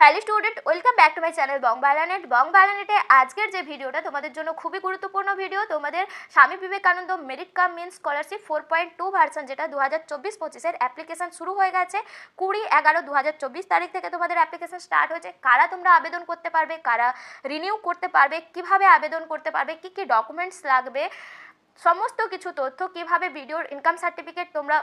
Hello student, welcome back to my channel বংবালানেট। বংবালানেটে আজকের যে ভিডিওটা তোমাদের জন্য খুবই গুরুত্বপূর্ণ ভিডিও। তোমাদের স্বামী Vivekananda merit cum means scholarship 4.2 version, যেটা 2024-25-এর অ্যাপ্লিকেশন শুরু হয়ে গেছে। 20/11/2024 তারিখ থেকে তোমাদের অ্যাপ্লিকেশন স্টার্ট হয়েছে। কারা তোমরা আবেদন করতে পারবে, কারা রিনিউ করতে পারবে, কিভাবে আবেদন করতে পারবে, কি কি ডকুমেন্টস লাগবে, সমস্ত কিছু তথ্য, কিভাবে ভিডিওর ইনকাম সার্টিফিকেট তোমরা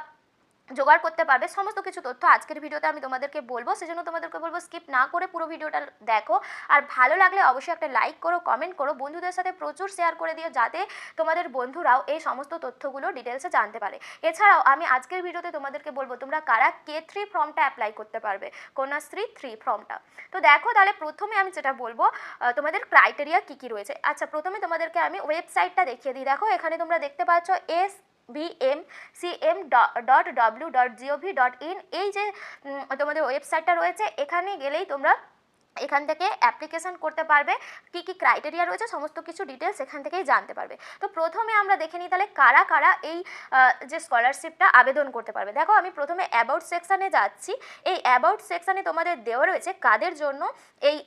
জোগাড় করতে পারবে, সমস্ত কিছু তথ্য আজকের ভিডিওতে আমি তোমাদেরকে বলবো। সেজন্য তোমাদেরকে বলবো স্কিপ না করে পুরো ভিডিওটা দেখো। আর ভালো লাগলে অবশ্যই একটা লাইক করো, কমেন্ট করো, বন্ধুদের সাথে প্রচুর শেয়ার করে দিও, যাতে তোমাদের বন্ধুরাও এই সমস্ত তথ্যগুলো ডিটেলসে জানতে পারে। এছাড়াও আমি আজকের ভিডিওতে তোমাদেরকে বলবো তোমরা কারা K3 ফর্মটা অ্যাপ্লাই করতে পারবে, কন্যাশ্রী 3 ফর্মটা। তো দেখো, তাহলে প্রথমে আমি যেটা বলবো তোমাদের ক্রাইটেরিয়া কী কী রয়েছে। আচ্ছা, প্রথমে তোমাদেরকে আমি ওয়েবসাইটটা দেখিয়ে দিই। দেখো, এখানে তোমরা দেখতে পাচ্ছ svmcm.w.gov.in, এই যে তোমাদের ওয়েবসাইটটা রয়েছে। এখানে গেলেই তোমরা এখান থেকে অ্যাপ্লিকেশন করতে পারবে, কি কি ক্রাইটেরিয়া রয়েছে সমস্ত কিছু ডিটেলস এখান থেকেই জানতে পারবে। তো প্রথমে আমরা দেখে নিই তাহলে কারা কারা এই যে স্কলারশিপটা আবেদন করতে পারবে। দেখো, আমি প্রথমে অ্যাবাউট সেকশানে যাচ্ছি। এই অ্যাবাউট সেকশানে তোমাদের দেওয়া রয়েছে কাদের জন্য এই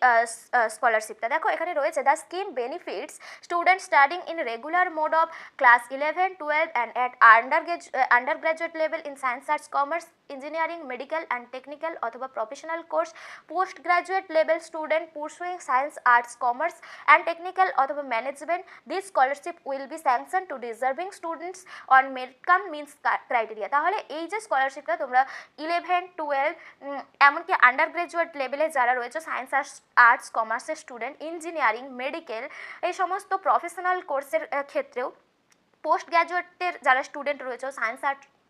স্কলারশিপটা। দেখো, এখানে রয়েছে the scheme benefits student studying in regular mode of class 11, 12 and at under graduate level in science, arts, commerce, engineering, medical and technical অথবা professional course, post graduate level student pursuing science, arts, commerce and technical অথবা management. This scholarship will be sanction to deserving students on merit cum means criteria. তাহলে এই যে স্কলারশিপটা তোমরা 11, 12 এমনকি under graduate লেভেলে যারা রয়েছে, সায়েন্স, আর্টস, কমার্সের স্টুডেন্ট, ইঞ্জিনিয়ারিং, মেডিকেল, এই সমস্ত প্রফেশনাল কোর্সের ক্ষেত্রেও, পোস্ট গ্র্যাজুয়েটের যারা স্টুডেন্ট রয়েছে সায়েন্স,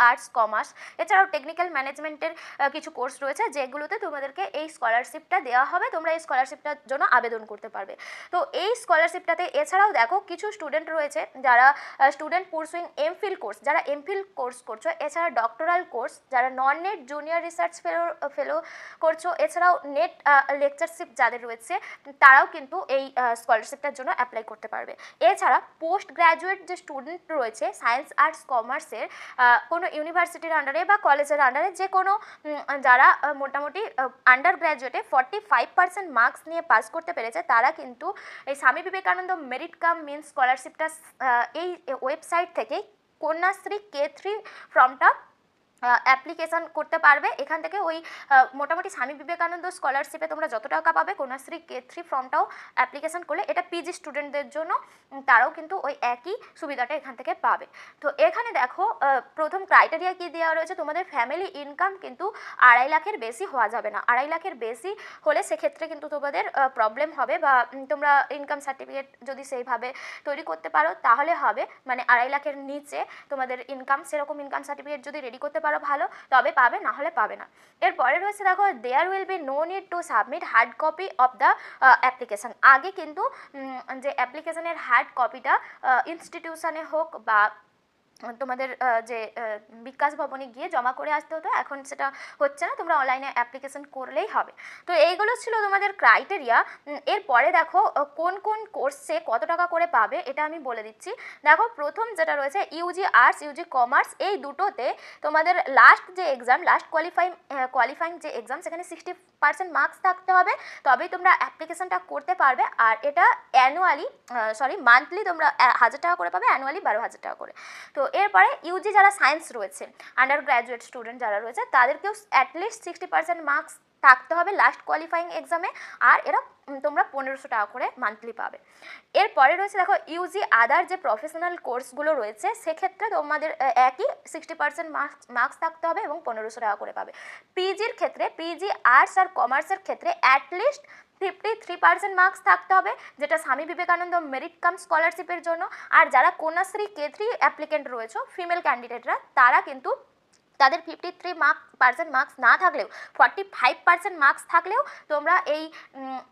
আর্টস, কমার্স, এছাড়াও টেকনিক্যাল ম্যানেজমেন্টের কিছু কোর্স রয়েছে যেগুলোতে তোমাদেরকে এই স্কলারশিপটা দেওয়া হবে। তোমরা এই স্কলারশিপটার জন্য আবেদন করতে পারবে। তো এই স্কলারশিপটাতে এছাড়াও দেখো কিছু স্টুডেন্ট রয়েছে যারা স্টুডেন্ট পুরসুইং এমফিল কোর্স, যারা এমফিল কোর্স করছো, এছাড়া ডক্টরাল কোর্স, যারা নন নেট জুনিয়র রিসার্চ ফেলো করছো, এছাড়াও নেট লেকচারশিপ যাদের রয়েছে তারাও কিন্তু এই স্কলারশিপটার জন্য অ্যাপ্লাই করতে পারবে। এছাড়া পোস্ট গ্র্যাজুয়েট যে স্টুডেন্ট রয়েছে সায়েন্স, আর্টস, কমার্সের কোনো ইউনিভার্সিটির আন্ডারে বা কলেজের আন্ডারে, যে কোনো যারা মোটামুটি আন্ডার গ্র্যাজুয়েটে 45% মার্কস নিয়ে পাস করতে পেরেছে, তারা কিন্তু এই স্বামী বিবেকানন্দ মেরিট কাম মিন্স স্কলারশিপটা এই ওয়েবসাইট থেকেই কন্যাশ্রী K3 ফর্মটা অ্যাপ্লিকেশান করতে পারবে। এখান থেকে ওই মোটামুটি স্বামী বিবেকানন্দ স্কলারশিপে তোমরা যত টাকা পাবে, কন্যাশ্রী K3 ফর্মটাও অ্যাপ্লিকেশান করলে এটা পিজি স্টুডেন্টদের জন্য, তারাও কিন্তু ওই একই সুবিধাটা এখান থেকে পাবে। তো এখানে দেখো প্রথম ক্রাইটেরিয়া কী দেওয়া রয়েছে, তোমাদের ফ্যামিলি ইনকাম কিন্তু 2.5 লাখের বেশি হওয়া যাবে না। 2.5 লাখের বেশি হলে সেক্ষেত্রে কিন্তু তোমাদের প্রবলেম হবে, বা তোমরা ইনকাম সার্টিফিকেট যদি সেইভাবে তৈরি করতে পারো তাহলে হবে। মানে 2.5 লাখের নিচে তোমাদের ইনকাম, সেরকম ইনকাম সার্টিফিকেট যদি রেডি করতে পারো ভালো, তবে পাবে, না হলে পাবে না। এরপরে রয়েছে দেখো, there will be no need to submit hard copy of the application. আগে কিন্তু যে অ্যাপ্লিকেশানের হার্ড কপিটা ইনস্টিটিউশনে হোক বা তোমাদের যে বিকাশ ভবনে গিয়ে জমা করে আসতে হতো, এখন সেটা হচ্ছে না, তোমরা অনলাইনে অ্যাপ্লিকেশন করলেই হবে। তো এইগুলো ছিল তোমাদের ক্রাইটেরিয়া। এরপরে দেখো কোন কোন কোর্সে কত টাকা করে পাবে এটা আমি বলে দিচ্ছি। দেখো, প্রথম যেটা রয়েছে ইউজি আর্টস, ইউজি কমার্স, এই দুটোতে তোমাদের লাস্ট যে এক্সাম, লাস্ট কোয়ালিফাইং যে এক্সাম, সেখানে 60% মার্কস থাকতে হবে, তবেই তোমরা অ্যাপ্লিকেশনটা করতে পারবে। আর এটা মান্থলি তোমরা 1000 টাকা করে পাবে, অ্যানুয়ালি 12,000 টাকা করে। তো এরপরে ইউজি যারা সায়েন্স রয়েছে, আন্ডার গ্র্যাজুয়েট স্টুডেন্ট যারা রয়েছে, তাদেরকেও অ্যাটলিস্ট 60% মার্কস থাকতে হবে লাস্ট কোয়ালিফাইং এক্সামে, আর এরা তোমরা 1500 টাকা করে মান্থলি পাবে। এরপরে রয়েছে দেখো ইউজি আদার যে প্রফেশনাল কোর্সগুলো রয়েছে, সেক্ষেত্রে তোমাদের একই 60% মার্কস থাকতে হবে এবং 1500 টাকা করে পাবে। পিজির ক্ষেত্রে, পিজি আর্টস আর কমার্সের ক্ষেত্রে অ্যাটলিস্ট 53% মার্কস থাকতে হবে, যেটা স্বামী বিবেকানন্দ মেরিট কাম স্কলারশিপের জন্য। আর যারা কন্যাশ্রী K3 অ্যাপ্লিকেন্ট রয়েছে, ফিমেল ক্যান্ডিডেটরা, তারা কিন্তু তাদের 53% মার্কস না থাকলেও 45% মার্কস থাকলেও তোমরা এই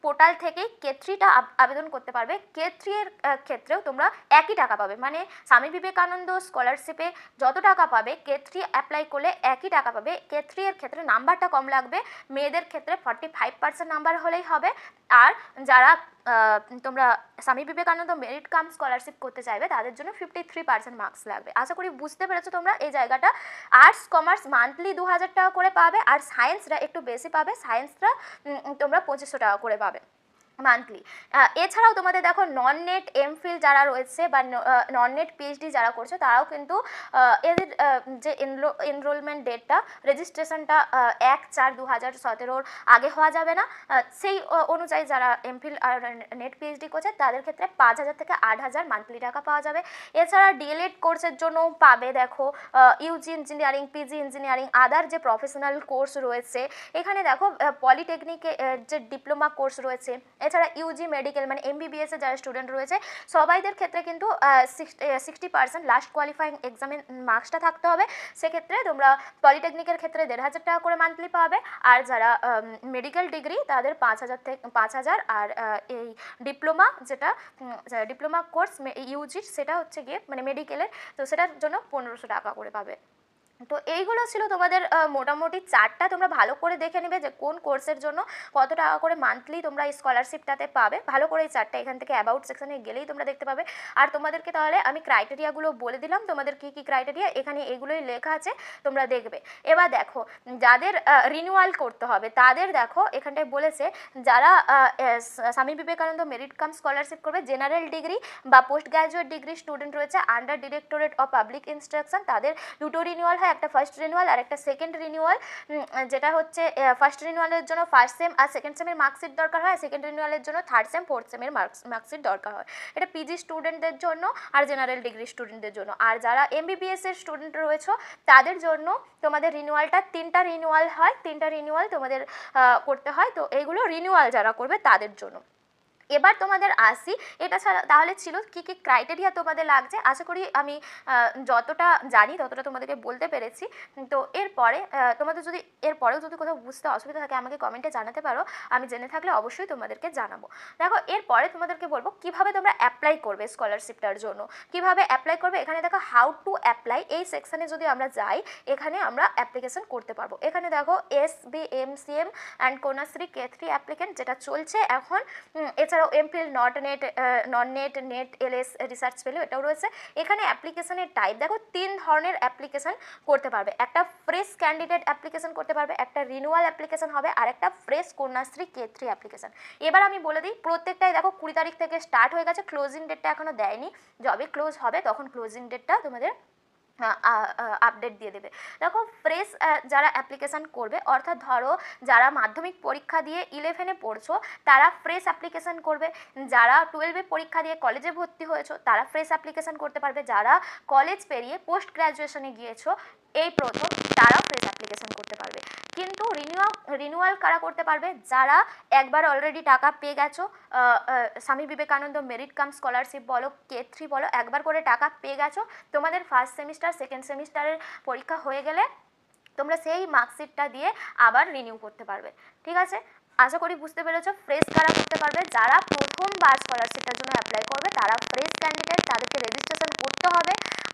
পোর্টাল থেকেই K3টা আবেদন করতে পারবে। K3 এর ক্ষেত্রেও তোমরা একই টাকা পাবে, মানে স্বামী বিবেকানন্দ স্কলারশিপে যত টাকা পাবে K3 অ্যাপ্লাই করলে একই টাকা পাবে। K3 এর ক্ষেত্রে নাম্বারটা কম লাগবে, মেয়েদের ক্ষেত্রে 45% নাম্বার হলেই হবে। আর যারা তোমরা স্বামী বিবেকানন্দ মেরিট কাম স্কলারশিপ করতে চাইবে তাদের জন্য 53% মার্কস লাগবে। আশা করি বুঝতে পেরেছো তোমরা এই জায়গাটা। আর্টস কমার্স মান্থলি 2000 টাকা করে পাবে, আর সায়েন্সরা একটু বেশি পাবে, সায়েন্সরা তোমরা 2500 টাকা করে পাবে মান্থলি। এছাড়াও তোমাদের দেখো নন নেট এমফিল যারা রয়েছে বা নন নেট পিএইচডি যারা করছে তারাও কিন্তু এদের যে এনরোলমেন্ট ডেটটা, রেজিস্ট্রেশনটা 1/4/2017 আগে হওয়া যাবে না। সেই অনুযায়ী যারা এমফিল আর নেট পিএইচডি করছে তাদের ক্ষেত্রে 5000 থেকে 8000 মান্থলি টাকা পাওয়া যাবে। এছাড়া ডিএলএড কোর্সের জন্য পাবে দেখো ইউজি ইঞ্জিনিয়ারিং, পিজি ইঞ্জিনিয়ারিং, আদার যে প্রফেশনাল কোর্স রয়েছে এখানে দেখো পলিটেকনিকে যে ডিপ্লোমা কোর্স রয়েছে, এছাড়া ইউজি মেডিকেল মানে এমবিবিএস এর যারা স্টুডেন্ট রয়েছে সবাইদের ক্ষেত্রে কিন্তু 60% লাস্ট কোয়ালিফাইং এক্সামের মার্কসটা থাকতে হবে। সেক্ষেত্রে তোমরা পলিটেকনিকের ক্ষেত্রে 1500 টাকা করে মান্থলি পাবে, আর যারা মেডিকেল ডিগ্রি তাদের 5000 আর এই ডিপ্লোমা যেটা ডিপ্লোমা কোর্স ইউজি সেটা হচ্ছে গিয়ে মানে মেডিকেলের, তো সেটার জন্য 1500 টাকা করে পাবে। তো এইগুলো ছিল তোমাদের মোটামুটি চারটা, তোমরা ভালো করে দেখে নেবে যে কোন কোর্সের জন্য কত টাকা করে মান্থলি তোমরা এই স্কলারশিপটাতে পাবে। ভালো করে এই চারটা এখান থেকে অ্যাবাউট সেকশনে গেলেই তোমরা দেখতে পাবে। আর তোমাদেরকে তাহলে আমি ক্রাইটেরিয়াগুলো বলে দিলাম, তোমাদের কী কী ক্রাইটেরিয়া এখানে এগুলোই লেখা আছে, তোমরা দেখবে। এবার দেখো যাদের রিনিউয়াল করতে হবে তাদের দেখো এখানটায় বলেছে যারা স্বামী বিবেকানন্দ মেরিট কাম স্কলারশিপ করবে, জেনারেল ডিগ্রি বা পোস্ট গ্র্যাজুয়েট ডিগ্রি স্টুডেন্ট রয়েছে under directorate of public instruction, তাদের দুটো রিনিউয়াল হয়, একটা ফার্স্ট রিনিউয়াল আর একটা সেকেন্ড রিনিউয়াল। যেটা হচ্ছে ফার্স্ট রিনিউয়ালের জন্য ফার্স্ট সেম আর সেকেন্ড সেমের মার্কশিট দরকার হয়, সেকেন্ড রিনিউয়ালের জন্য থার্ড সেম ফোর্থ সেমের মার্কশিট দরকার হয়। এটা পিজি স্টুডেন্টদের জন্য আর জেনারেল ডিগ্রি স্টুডেন্টদের জন্য। আর যারা এমবিবিএস এর স্টুডেন্ট রয়েছে তাদের জন্য তোমাদের রিনিউয়ালটা 3টা রিনিউয়াল হয়, 3টা রিনিউয়াল তোমাদের করতে হয়। তো এইগুলো রিনিউয়াল যারা করবে তাদের জন্য। এবার তোমাদের আসি এটা ছাড়া তাহলে ছিল কী কী ক্রাইটেরিয়া তোমাদের লাগছে। আশা করি আমি যতটা জানি ততটা তোমাদেরকে বলতে পেরেছি। তো এরপরে তোমাদের যদি এরপরেও যদি কোথাও বুঝতে অসুবিধা থাকে আমাকে কমেন্টে জানাতে পারো, আমি জেনে থাকলে অবশ্যই তোমাদেরকে জানাবো। দেখো এরপরে তোমাদেরকে বলবো কিভাবে তোমরা অ্যাপ্লাই করবে স্কলারশিপটার জন্য, কিভাবে অ্যাপ্লাই করবে। এখানে দেখো হাউ টু অ্যাপ্লাই, এই সেকশানে যদি আমরা যাই এখানে আমরা অ্যাপ্লিকেশন করতে পারবো। এখানে দেখো SBMCM and Kanyashree K3 applicant যেটা চলছে এখন, এছাড়া MPhil non NET NET LS research fellow এটাও রয়েছে। এখানে অ্যাপ্লিকেশনের টাইপ দেখো 3 ধরনের অ্যাপ্লিকেশন করতে পারবে, একটা ফ্রেশ ক্যান্ডিডেট অ্যাপ্লিকেশন করতে পারবে, একটা রিনিউয়াল অ্যাপ্লিকেশন হবে, আর একটা ফ্রেশ কন্যাশ্রী K3 অ্যাপ্লিকেশন। এবার আমি বলে দিই প্রত্যেকটাই দেখো 20 তারিখ থেকে স্টার্ট হয়ে গেছে, ক্লোজিং ডেটটা এখনও দেয়নি, যবে ক্লোজ হবে তখন ক্লোজিং ডেটটা তোমাদের আপডেট দিয়ে দেবে। দেখো ফ্রেশ যারা অ্যাপ্লিকেশান করবে অর্থাৎ ধরো যারা মাধ্যমিক পরীক্ষা দিয়ে 11-এ পড়ছো তারা ফ্রেশ অ্যাপ্লিকেশান করবে, যারা 12-এ পরীক্ষা দিয়ে কলেজে ভর্তি হয়েছো তারা ফ্রেশ অ্যাপ্লিকেশান করতে পারবে, যারা কলেজ পেরিয়ে পোস্ট গ্র্যাজুয়েশনে গিয়েছো এই প্রথম তারাও ফ্রেশ অ্যাপ্লিকেশান করতে পারবে। কিন্তু রিনিউয়াল কারা করতে পারবে, যারা একবার অলরেডি টাকা পেয়ে গেছো, স্বামী বিবেকানন্দ মেরিট কাম স্কলারশিপ বলো K3 বলো, একবার করে টাকা পেয়ে গেছো, তোমাদের ফার্স্ট সেমিস্টার সেকেন্ড সেমিস্টারের পরীক্ষা হয়ে গেলে তোমরা সেই মার্কশিটটা দিয়ে আবার রিনিউ করতে পারবে। ঠিক আছে, আশা করি বুঝতে পেরেছো। ফ্রেশ কারা করতে পারবে, যারা প্রথমবার স্কলারশিপটার জন্য অ্যাপ্লাই করবে তারা ফ্রেশ ক্যান্ডিডেট, তাদেরকে রেজিস্ট্রেশন করতে হবে।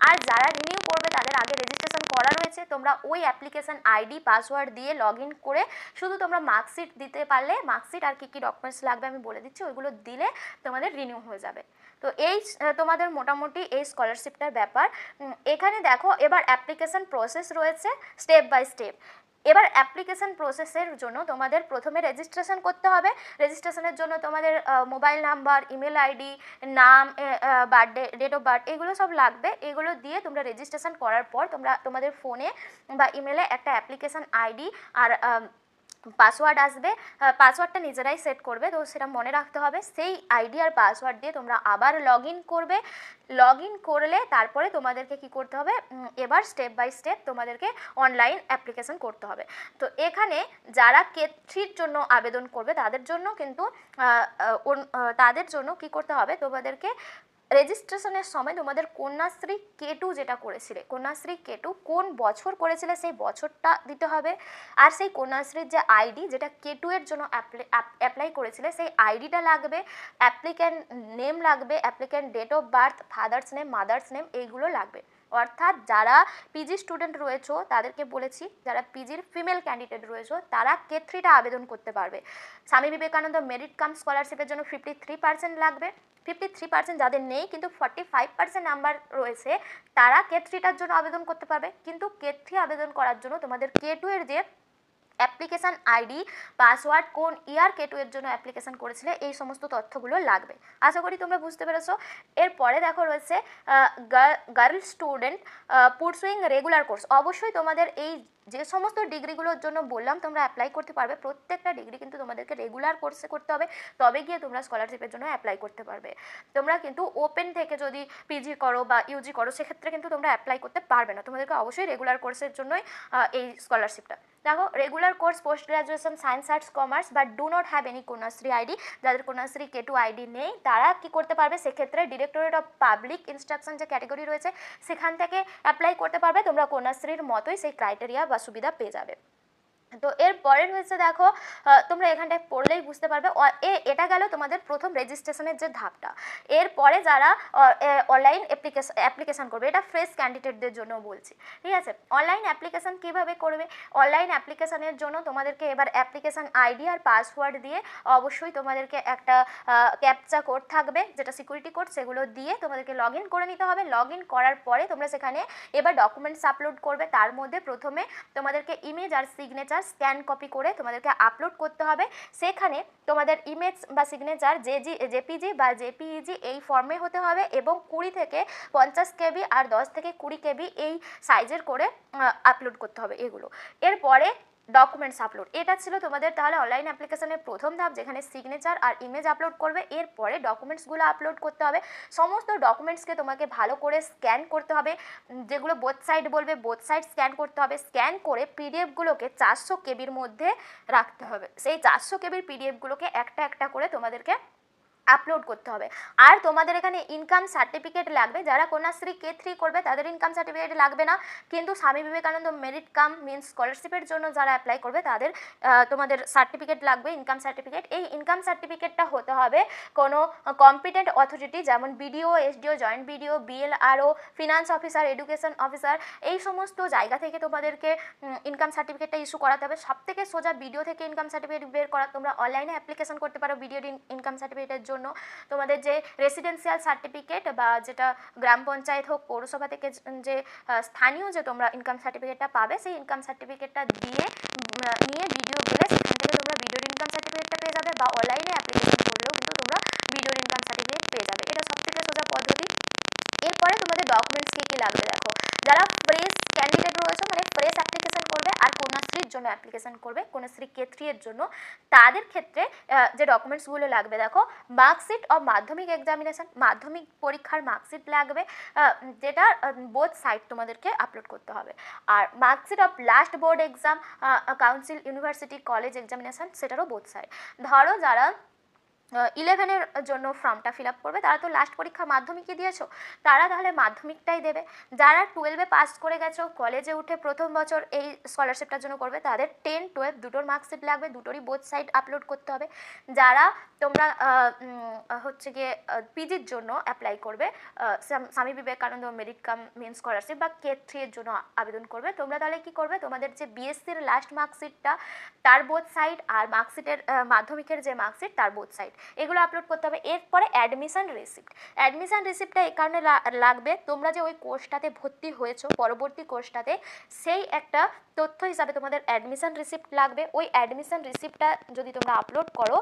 আর যারা রিনিউ করবে তাদের আগে রেজিস্ট্রেশন করা রয়েছে, তোমরা ওই অ্যাপ্লিকেশন আইডি পাসওয়ার্ড দিয়ে লগ ইন করে শুধু তোমরা মার্কশিট দিতে পারলে, মার্কশিট আর কী কী ডকুমেন্টস লাগবে আমি বলে দিচ্ছি, ওইগুলো দিলে তোমাদের রিনিউ হয়ে যাবে। তো এই তোমাদের মোটামুটি এই স্কলারশিপটার ব্যাপার। এখানে দেখো এবার অ্যাপ্লিকেশন প্রসেস রয়েছে স্টেপ বাই স্টেপ। এবার অ্যাপ্লিকেশন প্রসেসের জন্য তোমাদের প্রথমে রেজিস্ট্রেশন করতে হবে। রেজিস্ট্রেশনের জন্য তোমাদের মোবাইল নাম্বার, ইমেল আইডি, নাম, বার্থডে, ডেট অফ বার্থ এগুলো সব লাগবে। এগুলো দিয়ে তোমরা রেজিস্ট্রেশন করার পর তোমরা তোমাদের ফোনে বা ইমেলে একটা অ্যাপ্লিকেশন আইডি আর পাসওয়ার্ড আসবে, পাসওয়ার্ডটা নিজেরাই সেট করবে, তো সেটা মনে রাখতে হবে। সেই আইডি আর পাসওয়ার্ড দিয়ে তোমরা আবার লগ ইন করবে। লগ ইন করলে তারপরে তোমাদেরকে কি করতে হবে, এবার স্টেপ বাই স্টেপ তোমাদেরকে অনলাইন অ্যাপ্লিকেশন করতে হবে। তো এখানে যারা K3-র জন্য আবেদন করবে তাদের জন্য কিন্তু তাদের জন্য কি করতে হবে, তোমাদেরকে রেজিস্ট্রেশনের সময় তোমাদের কন্যাশ্রী K2 যেটা করেছিলে, কন্যাশ্রী K2 কোন বছর করেছিলে সেই বছরটা দিতে হবে। আর সেই কন্যাশ্রীর যে আইডি যেটা K2 এর জন্য অ্যাপ্লাই করেছিলে সেই আইডিটা লাগবে, অ্যাপ্লিক্যান্ট নেম লাগবে, applicant date of birth, father's name, mother's name এইগুলো লাগবে। অর্থাৎ যারা পিজি স্টুডেন্ট রয়েছে তাদেরকে বলেছি, যারা পিজির ফিমেল ক্যান্ডিডেট রয়েছে তারা K3টা আবেদন করতে পারবে। স্বামী বিবেকানন্দ মেরিট কাম স্কলারশিপের জন্য 53% লাগবে। 53% যাদের নেই কিন্তু 45% নাম্বার রয়েছে তারা K3টার জন্য আবেদন করতে পারবে। কিন্তু K3 আবেদন করার জন্য তোমাদের K2 এর যে অ্যাপ্লিকেশান আইডি, পাসওয়ার্ড, কোন ইয়ার K2 এর জন্য অ্যাপ্লিকেশান করেছিলে, এই সমস্ত তথ্যগুলো লাগবে। আশা করি তোমরা বুঝতে পেরেছো। এরপরে দেখো রয়েছে গার্ল স্টুডেন্ট পুরসুইং রেগুলার কোর্স। অবশ্যই তোমাদের এই যে সমস্ত ডিগ্রিগুলোর জন্য বললাম তোমরা অ্যাপ্লাই করতে পারবে, প্রত্যেকটা ডিগ্রি কিন্তু তোমাদেরকে রেগুলার কোর্সে করতে হবে, তবে গিয়ে তোমরা স্কলারশিপের জন্য অ্যাপ্লাই করতে পারবে। তোমরা কিন্তু ওপেন থেকে যদি পিজি করো বা ইউজি করো সেক্ষেত্রে কিন্তু তোমরা অ্যাপ্লাই করতে পারবে না, তোমাদেরকে অবশ্যই রেগুলার কোর্সের জন্যই এই স্কলারশিপটা। দেখো regular course post graduation science arts commerce but do not have any Kanyashree ID, যাদের কন্যাশ্রী K2 আইডি নেই তারা কি করতে পারবে, সেক্ষেত্রে ডিরেক্টরেট অফ পাবলিক ইনস্ট্রাকশন যে ক্যাটাগরি রয়েছে সেখান থেকে অ্যাপ্লাই করতে পারবে। তোমরা কন্যাশ্রীর মতোই সেই ক্রাইটেরিয়া বা সুবিধা পেয়ে যাবে। তো এরপরে রয়েছে দেখো তোমরা এখানটায় পড়লেই বুঝতে পারবে, এটা গেল তোমাদের প্রথম রেজিস্ট্রেশনের যে ধাপটা। এরপরে যারা অনলাইন অ্যাপ্লিকেশান করবে, এটা ফ্রেশ ক্যান্ডিডেটদের জন্য বলছি, ঠিক আছে। অনলাইন অ্যাপ্লিকেশান কীভাবে করবে, অনলাইন অ্যাপ্লিকেশানের জন্য তোমাদেরকে এবার অ্যাপ্লিকেশান আইডি আর পাসওয়ার্ড দিয়ে অবশ্যই তোমাদেরকে একটা ক্যাপচা কোড থাকবে যেটা সিকিউরিটি কোড, সেগুলো দিয়ে তোমাদেরকে লগ ইন করে নিতে হবে। লগ ইন করার পরে তোমরা সেখানে এবার ডকুমেন্টস আপলোড করবে। তার মধ্যে প্রথমে তোমাদেরকে ইমেজ আর সিগনেচার স্ক্যান কপি করে তোমাদেরকে আপলোড করতে হবে। সেখানে তোমাদের ইমেজ বা সিগনেচার জেপিজি বা জেপিইজি এই ফর্মে হতে হবে এবং 20 থেকে 50 কেবি আর 10 থেকে 20 কেবি এই সাইজের করে আপলোড করতে হবে এগুলো। এরপরে ডকুমেন্টস আপলোড, এটা ছিল তোমাদের তাহলে অনলাইন অ্যাপ্লিকেশনের প্রথম ধাপ, যেখানে সিগনেচার আর ইমেজ আপলোড করবে। এরপরে ডকুমেন্টসগুলো আপলোড করতে হবে। সমস্ত ডকুমেন্টসকে তোমাকে ভালো করে স্ক্যান করতে হবে, যেগুলো বোথ সাইড বলবে বোথ সাইড স্ক্যান করতে হবে। স্ক্যান করে পিডিএফগুলোকে 400 কেবির মধ্যে রাখতে হবে। সেই 400 কেবির পিডিএফগুলোকে একটা একটা করে তোমাদেরকে আপলোড করতে হবে। আর তোমাদের এখানে ইনকাম সার্টিফিকেট লাগবে। যারা কন্যাশ্রী K3 করবে তাদের ইনকাম সার্টিফিকেট লাগবে না, কিন্তু স্বামী বিবেকানন্দ মেরিট কাম মিন্স স্কলারশিপের জন্য যারা অ্যাপ্লাই করবে তাদের তোমাদের সার্টিফিকেট লাগবে, ইনকাম সার্টিফিকেট। এই ইনকাম সার্টিফিকেটটা হতে হবে কোনো কম্পিটেন্ট অথরিটি, যেমন BDO, SDO, joint BDO, BLRO, finance officer, education officer, এই সমস্ত জায়গা থেকে তোমাদেরকে ইনকাম সার্টিফিকেটটা ইস্যু করাতে হবে। সবথেকে সোজা বিডিও থেকে ইনকাম সার্টিফিকেট বের করা। তোমরা অনলাইনে অ্যাপ্লিকেশন করতে পারো বিডিও ইনকাম সার্টিফিকেটের জন্য। তোমাদের যে রেসিডেন্সিয়াল সার্টিফিকেট বা যেটা গ্রাম পঞ্চায়েত হোক পৌরসভা থেকে যে স্থানীয় যে তোমরা ইনকাম সার্টিফিকেটটা পাবে, সেই ইনকাম সার্টিফিকেটটা নিয়ে ভিডিও গেলে সেখান থেকে তোমরা ভিডিওর ইনকাম সার্টিফিকেটটা পেয়ে যাবে, বা অনলাইনে অ্যাপ্লিকেশন করলেও কিন্তু তোমরা ভিডিওর ইনকাম সার্টিফিকেট পেয়ে যাবে। এটা সবথেকে সোজা পদ্ধতি। এরপরে তোমাদের ডকুমেন্টস কী কী লাগবে দেখো। যারা ফ্রেশ ক্যান্ডিডেট রয়েছে মানে ফ্রেশ অ্যাপ্লিকেশন করবে আর কন্যাশ্রীর জন্য অ্যাপ্লিকেশন করবে, কন্যাশ্রী K3 এর জন্য, তাদের ক্ষেত্রে যে ডকুমেন্টসগুলো লাগবে দেখো, মার্কশিট অফ মাধ্যমিক এক্সামিনেশন, মাধ্যমিক পরীক্ষার মার্কশিট লাগবে, যেটা বোথ সাইড তোমাদেরকে আপলোড করতে হবে। আর marksheet of last board exam, council, university, college examination, সেটারও বোথ সাইড। ধরো যারা 11-এর জন্য ফর্মটা ফিল আপ করবে তারা তো লাস্ট পরীক্ষা মাধ্যমিকই দিয়েছো, তারা তাহলে মাধ্যমিকটাই দেবে। যারা 12-এ পাস করে গেছো, কলেজে উঠে প্রথম বছর এই স্কলারশিপটার জন্য করবে, তাদের 10, 12 দুটোর মার্কশিট লাগবে, দুটোরই বোথ সাইড আপলোড করতে হবে। যারা তোমরা হচ্ছে গিয়ে পিজির জন্য অ্যাপ্লাই করবে, Swami Vivekananda merit cum means scholarship বা K3 এর জন্য আবেদন করবে, তোমরা তাহলে কি করবে, তোমাদের যে বিএসসির লাস্ট মার্কশিটটা তার বোথ সাইড আর মার্কশিটের মাধ্যমিকের যে মার্কশিট তার বোথ সাইড এগুলো আপলোড করতে হবে। এরপরে অ্যাডমিশন রিসিপ্ট, অ্যাডমিশন রিসিপ্টটা এই কারণে লাগবে, তোমরা যে ওই কোর্সটাতে ভর্তি হয়েছো পরবর্তী কোর্সটাতে, সেই একটা তথ্য হিসাবে তোমাদের অ্যাডমিশন রিসিপ্ট লাগবে। ওই অ্যাডমিশন রিসিপ্টটা যদি তোমরা আপলোড করো,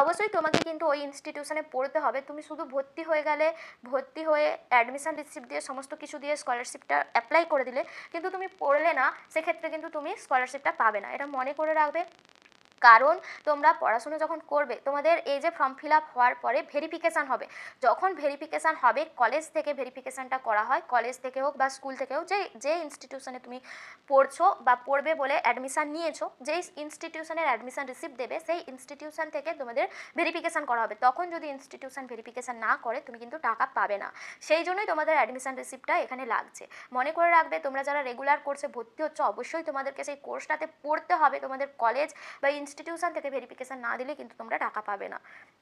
অবশ্যই তোমাকে কিন্তু ওই ইনস্টিটিউশনে পড়তে হবে। তুমি শুধু ভর্তি হয়ে গেলে, ভর্তি হয়ে অ্যাডমিশন রিসিপ্ট দিয়ে সমস্ত কিছু দিয়ে স্কলারশিপটা অ্যাপ্লাই করে দিলে, কিন্তু তুমি পড়লে না, সেক্ষেত্রে কিন্তু তুমি স্কলারশিপটা পাবে না, এটা মনে করে রাখবে। কারণ তোমরা পড়াশুনো যখন করবে, তোমাদের এই যে ফর্ম ফিল আপ হওয়ার পরে ভেরিফিকেশান হবে, যখন ভেরিফিকেশান হবে কলেজ থেকে ভেরিফিকেশানটা করা হয়, কলেজ থেকে হোক বা স্কুল থেকে হোক, যে ইনস্টিটিউশনে তুমি পড়ছো বা পড়বে বলে অ্যাডমিশান নিয়েছো, যেই ইনস্টিটিউশনের অ্যাডমিশান রিসিপ্ট দেবে সেই ইনস্টিটিউশন থেকে তোমাদের ভেরিফিকেশান করা হবে। তখন যদি ইনস্টিটিউশন ভেরিফিকেশান না করে তুমি কিন্তু টাকা পাবে না, সেই জন্যই তোমাদের অ্যাডমিশান রিসিপ্টটা এখানে লাগছে। মনে করে রাখবে, তোমরা যারা রেগুলার কোর্সে ভর্তি হচ্ছে অবশ্যই তোমাদেরকে সেই কোর্সটাতে পড়তে হবে, তোমাদের কলেজ বা ইনস্টিটিউশন থেকে ভেরিফিকেশান না দিলে কিন্তু তোমরা টাকা পাবে না।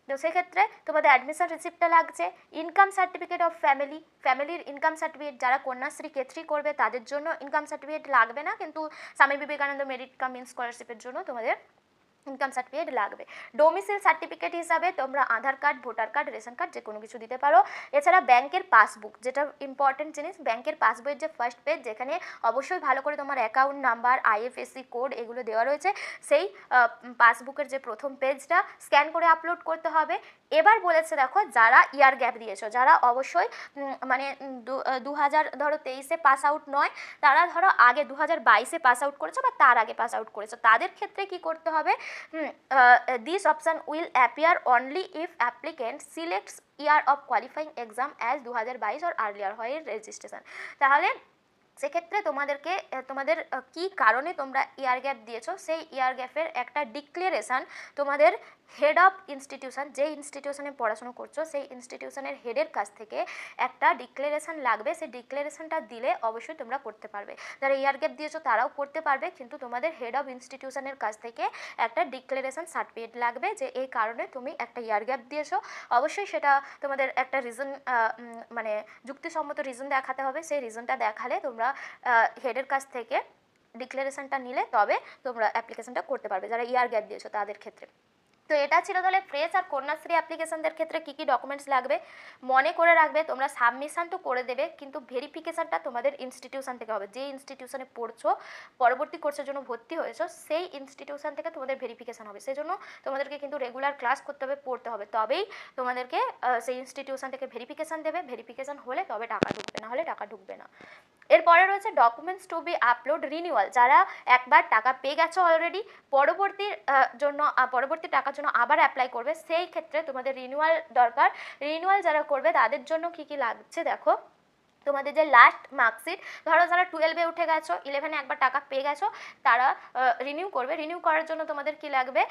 তো সেক্ষেত্রে তোমাদের অ্যাডমিশন রিসিপ্টটা লাগছে, ইনকাম সার্টিফিকেট অফ ফ্যামিলির ইনকাম সার্টিফিকেট, যারা কন্যাশ্রী K3 করবে তাদের জন্য ইনকাম সার্টিফিকেট লাগবে না, কিন্তু স্বামী বিবেকানন্দ মেরিট কাম ইন স্কলারশিপের জন্য তোমাদের ইনকাম সার্টিফিকেট লাগবে। ডোমিসাইল সার্টিফিকেট হিসাবে তোমরা Aadhaar card, voter card, ration card যে কোনো কিছু দিতে পারো। এছাড়া ব্যাংকের পাসবুক, যেটা ইম্পর্টেন্ট জিনিস, ব্যাংকের পাসবইয়ের যে ফার্স্ট পেজ যেখানে অবশ্যই ভালো করে তোমার অ্যাকাউন্ট নাম্বার, IFSC কোড এগুলো দেওয়া রয়েছে, সেই পাসবুকের যে প্রথম পেজটা স্ক্যান করে আপলোড করতে হবে। এবার বলেছে দেখো, যারা ইয়ার গ্যাপ দিয়েছো, যারা অবশ্যই মানে 2023-এ পাস আউট নয়, তারা ধরো আগে 2022-এ পাস আউট করেছো বা তার আগে পাস আউট করেছো, তাদের ক্ষেত্রে কি করতে হবে, this option will appear only if applicant selects year of qualifying exam as 2022 or earlier হয় রেজিস্ট্রেশন। তাহলে সেক্ষেত্রে তোমাদেরকে তোমাদের কি কারণে তোমরা ইয়ার গ্যাপ দিয়েছো সেই ইয়ার গ্যাপের একটা ডিক্লারেশান তোমাদের হেড অফ ইনস্টিটিউশন, যে ইনস্টিটিউশনে পড়াশোনা করছো সেই ইনস্টিটিউশনের হেডের কাছ থেকে একটা ডিক্লারেশান লাগবে। সেই ডিক্লারেশানটা দিলে অবশ্যই তোমরা করতে পারবে। যারা ইয়ার গ্যাপ দিয়েছো তারাও করতে পারবে, কিন্তু তোমাদের হেড অফ ইনস্টিটিউশনের কাছ থেকে একটা ডিক্লারেশান সার্টিফিকেট লাগবে যে এই কারণে তুমি একটা ইয়ার গ্যাপ দিয়েছো। অবশ্যই সেটা তোমাদের একটা রিজন, মানে যুক্তিসম্মত রিজন দেখাতে হবে। সেই রিজনটা দেখালে তোমরা হেডের কাছ থেকে ডিক্লারেশানটা নিলে তবে তোমরা অ্যাপ্লিকেশনটা করতে পারবে, যারা ইয়ার গ্যাপ দিয়েছো তাদের ক্ষেত্রে। তো এটা ছিল তাহলে ফ্রেশ আর কন্যাশ্রী অ্যাপ্লিকেশনদের ক্ষেত্রে কী কী ডকুমেন্টস লাগবে। মনে করে রাখবে, তোমরা সাবমিশন তো করে দেবে, কিন্তু ভেরিফিকেশানটা তোমাদের ইনস্টিটিউশন থেকে হবে। যে ইনস্টিটিউশনে পড়ছো, পরবর্তী কোর্সের জন্য ভর্তি হয়েছো, সেই ইনস্টিটিউশন থেকে তোমাদের ভেরিফিকেশান হবে। সেই জন্য তোমাদেরকে কিন্তু রেগুলার ক্লাস করতে হবে, পড়তে হবে, তবেই তোমাদেরকে সেই ইনস্টিটিউশন থেকে ভেরিফিকেশান দেবে। ভেরিফিকেশান হলে তবে টাকা ঢুকবে, না হলে টাকা ঢুকবে না। এরপরে রয়েছে documents two B upload renewal. যারা একবার টাকা পেয়ে গেছো অলরেডি, পরবর্তী টাকার জন্য আবার অ্যাপ্লাই করবে, সেই ক্ষেত্রে তোমাদের রিনিউয়াল দরকার। রিনিউয়াল যারা করবে তাদের জন্য কী কী লাগছে দেখো, তোমাদের যে লাস্ট মার্কশিট, ধরো যারা 12-এ উঠে গেছো, 11-এ একবার টাকা পেয়ে গেছো, তারা রিনিউ করবে। রিনিউ করার জন্য তোমাদের কি লাগবে,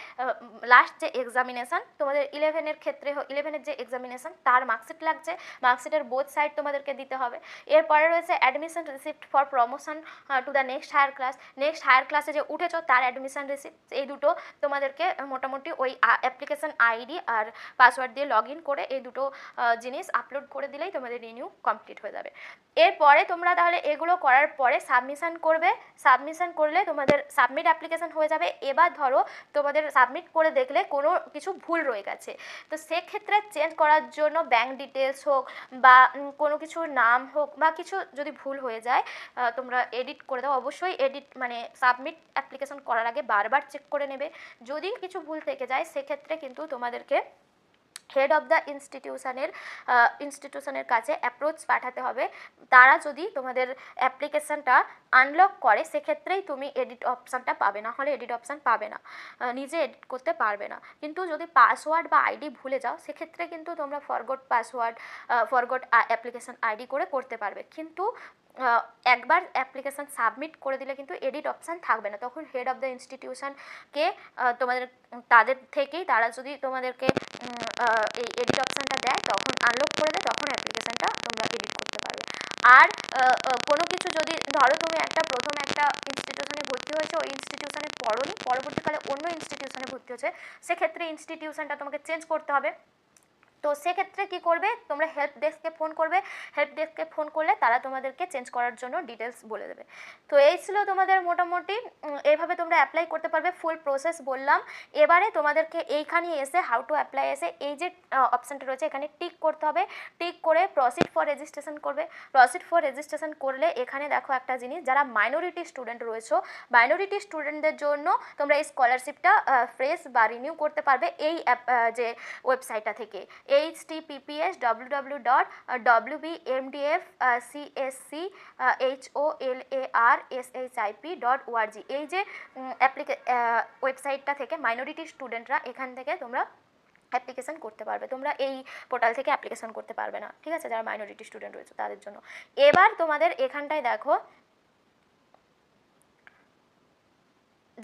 লাস্ট যে এক্সামিনেশান তোমাদের 11-এর ক্ষেত্রে 11-এর যে এক্সামিনেশান তার মার্কশিট লাগছে, মার্কশিটের বোথ সাইড তোমাদেরকে দিতে হবে। এরপরে রয়েছে admission receipt for promotion to the next higher class. Next higher ক্লাসে যে উঠেছো তার অ্যাডমিশন রিসিপ্ট, এই দুটো তোমাদেরকে মোটামুটি ওই অ্যাপ্লিকেশান আইডি আর পাসওয়ার্ড দিয়ে লগ ইন করে এই দুটো জিনিস আপলোড করে দিলেই তোমাদের রিনিউ কমপ্লিট হয়ে যাবে। এরপরে তোমরা তাহলে এগুলো করার পরে সাবমিশন করবে। সাবমিশন করলে তোমাদের সাবমিট অ্যাপ্লিকেশান হয়ে যাবে। এবার ধরো তোমাদের সাবমিট করে দেখলে কোনো কিছু ভুল রয়ে গেছে, তো সেক্ষেত্রে চেঞ্জ করার জন্য ব্যাঙ্ক ডিটেলস হোক বা কোনো কিছুর নাম হোক বা কিছু যদি ভুল হয়ে যায়, তোমরা এডিট করে দাও। অবশ্যই এডিট মানে সাবমিট অ্যাপ্লিকেশান করার আগে বারবার চেক করে নেবে। যদি কিছু ভুল থেকে যায় সেক্ষেত্রে কিন্তু তোমাদেরকে হেড অফ দ্য ইনস্টিটিউশনের কাছে অ্যাপ্রোচ পাঠাতে হবে। তারা যদি তোমাদের অ্যাপ্লিকেশানটা আনলক করে সেক্ষেত্রেই তুমি এডিট অপশানটা পাবে, না হলে এডিট অপশান পাবে না, নিজে এডিট করতে পারবে না। কিন্তু যদি পাসওয়ার্ড বা আইডি ভুলে যাও সেক্ষেত্রে কিন্তু তোমরা forgot password, forgot application ID করে করতে পারবে। কিন্তু একবার অ্যাপ্লিকেশান সাবমিট করে দিলে কিন্তু এডিট অপশান থাকবে না। তখন হেড অফ দ্য ইনস্টিটিউশনকে তাদের থেকেই তারা যদি তোমাদেরকে এই এডিট অপশানটা দেয়, তখন আনলক করে দেয়, তখন অ্যাপ্লিকেশানটা তোমরা এডিট করতে পারবে। আর কোনো কিছু যদি ধরো তুমি প্রথম একটা ইনস্টিটিউশনে ভর্তি হয়েছে, ওই ইনস্টিটিউশনে পড়োনি, পরবর্তীকালে অন্য ইনস্টিটিউশনে ভর্তি হয়েছে, সেক্ষেত্রে ইনস্টিটিউশনটা তোমাকে চেঞ্জ করতে হবে। তো সেক্ষেত্রে কী করবে, তোমরা হেল্প ডেস্ককে ফোন করবে। হেল্প ডেস্ককে ফোন করলে তারা তোমাদেরকে চেঞ্জ করার জন্য ডিটেলস বলে দেবে। তো এই ছিল তোমাদের মোটামুটি, এইভাবে তোমরা অ্যাপ্লাই করতে পারবে। ফুল প্রসেস বললাম। এবারে তোমাদেরকে এইখানে এসে হাউ টু অ্যাপ্লাই এসে এই যে অপশানটা রয়েছে এখানে টিক করতে হবে। টিক করে প্রসিড ফর রেজিস্ট্রেশন করবে। প্রসিড ফর রেজিস্ট্রেশন করলে এখানে দেখো একটা জিনিস, যারা মাইনরিটি স্টুডেন্ট রয়েছে, মাইনরিটি স্টুডেন্টদের জন্য তোমরা এই স্কলারশিপটা ফ্রেশ বা রিনিউ করতে পারবে এই যে ওয়েবসাইটটা থেকে, https://www.cscholarsship.org। এই যে ওয়েবসাইটটা থেকে মাইনরিটি স্টুডেন্টরা এখান থেকে তোমরা অ্যাপ্লিকেশান করতে পারবে। তোমরা এই পোর্টাল থেকে অ্যাপ্লিকেশান করতে পারবে না, ঠিক আছে, যারা মাইনরিটি স্টুডেন্ট রয়েছে তাদের জন্য। এবার তোমাদের এখানটায় দেখো,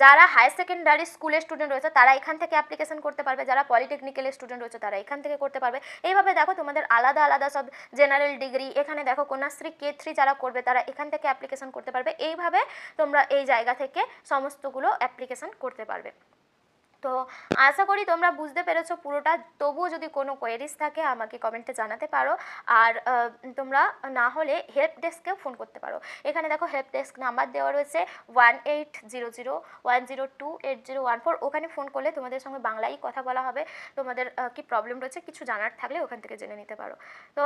যারা হায়ার সেকেন্ডারি স্কুলের স্টুডেন্ট রয়েছে তারা এখান থেকে অ্যাপ্লিকেশন করতে পারবে, যারা পলিটেকনিক্যালের স্টুডেন্ট রয়েছে তারা এখান থেকে করতে পারবে। এইভাবে দেখো তোমাদের আলাদা আলাদা সব জেনারেল ডিগ্রি, এখানে দেখো কন্যাশ্রী K3 যারা করবে তারা এখান থেকে অ্যাপ্লিকেশন করতে পারবে। এইভাবে তোমরা এই জায়গা থেকে সমস্তগুলো অ্যাপ্লিকেশন করতে পারবে। তো আশা করি তোমরা বুঝতে পেরেছো পুরোটা। তবুও যদি কোনো কোয়েরিজ থাকে আমাকে কমেন্টে জানাতে পারো। আর তোমরা না হলে হেল্প ডেস্কেও ফোন করতে পারো। এখানে দেখো হেল্প ডেস্ক নাম্বার দেওয়া রয়েছে 1800 102 8014। ওখানে ফোন করলে তোমাদের সঙ্গে বাংলায় কথা বলা হবে। তোমাদের কি প্রবলেম রয়েছে কিছু জানার থাকলে ওখান থেকে জেনে নিতে পারো। তো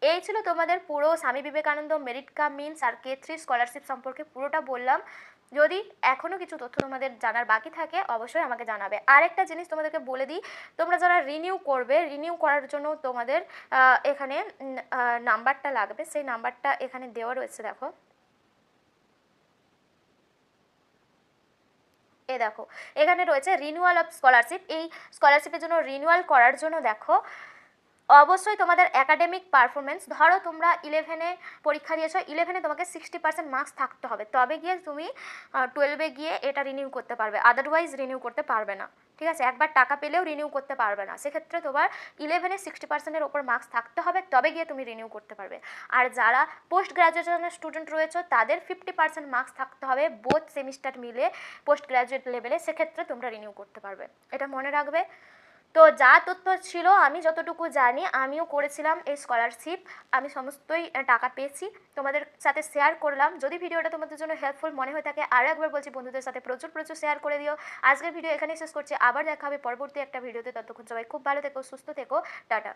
এই ছিল তোমাদের পুরো স্বামী বিবেকানন্দ মেরিট কাম মিনস আর K3 স্কলারশিপ সম্পর্কে পুরোটা বললাম। যদি এখনও কিছু তথ্য তোমাদের জানার বাকি থাকে অবশ্যই আমাকে জানাবে। আরেকটা জিনিস তোমাদেরকে বলে দিই, তোমরা যারা রিনিউ করবে, রিনিউ করার জন্য তোমাদের এখানে নাম্বারটা লাগবে। সেই নাম্বারটা এখানে দেওয়া রয়েছে, দেখো দেখো এখানে রয়েছে রিনিউয়াল অফ স্কলারশিপ। এই স্কলারশিপের জন্য রিনিউয়াল করার জন্য দেখো অবশ্যই তোমাদের একাডেমিক পারফরমেন্স, ধরো তোমরা 11-এ পরীক্ষা দিয়েছো, 11-এ তোমাকে 60% মার্কস থাকতে হবে, তবে গিয়ে তুমি 12-এ গিয়ে এটা রিনিউ করতে পারবে, আদারওয়াইজ রিনিউ করতে পারবে না। ঠিক আছে, একবার টাকা পেলেও রিনিউ করতে পারবে না। সেক্ষেত্রে তোমার 11-এ 60%-এর ওপর মার্কস থাকতে হবে, তবে গিয়ে তুমি রিনিউ করতে পারবে। আর যারা পোস্ট গ্র্যাজুয়েশনের স্টুডেন্ট রয়েছে তাদের 50% মার্কস থাকতে হবে বোথ সেমিস্টার মিলে পোস্ট গ্র্যাজুয়েট লেভেলে, সেক্ষেত্রে তোমরা রিনিউ করতে পারবে। এটা মনে রাখবে। তো যা তথ্য ছিল আমি যতটুকু জানি আমিও করেছিলাম এই স্কলারশিপ, আমি সমস্তই টাকা পেয়েছি, তোমাদের সাথে শেয়ার করলাম। যদি ভিডিওটা তোমাদের জন্য হেল্পফুল মনে হয়ে থাকে আরও একবার বলছি, বন্ধুদের সাথে প্রচুর প্রচুর শেয়ার করে দিও। আজকের ভিডিও এখানেই শেষ করছি, আবার দেখা হবে পরবর্তী একটা ভিডিওতে। ততক্ষণ সবাই খুব ভালো থেকো, সুস্থ থেকো, টাটা।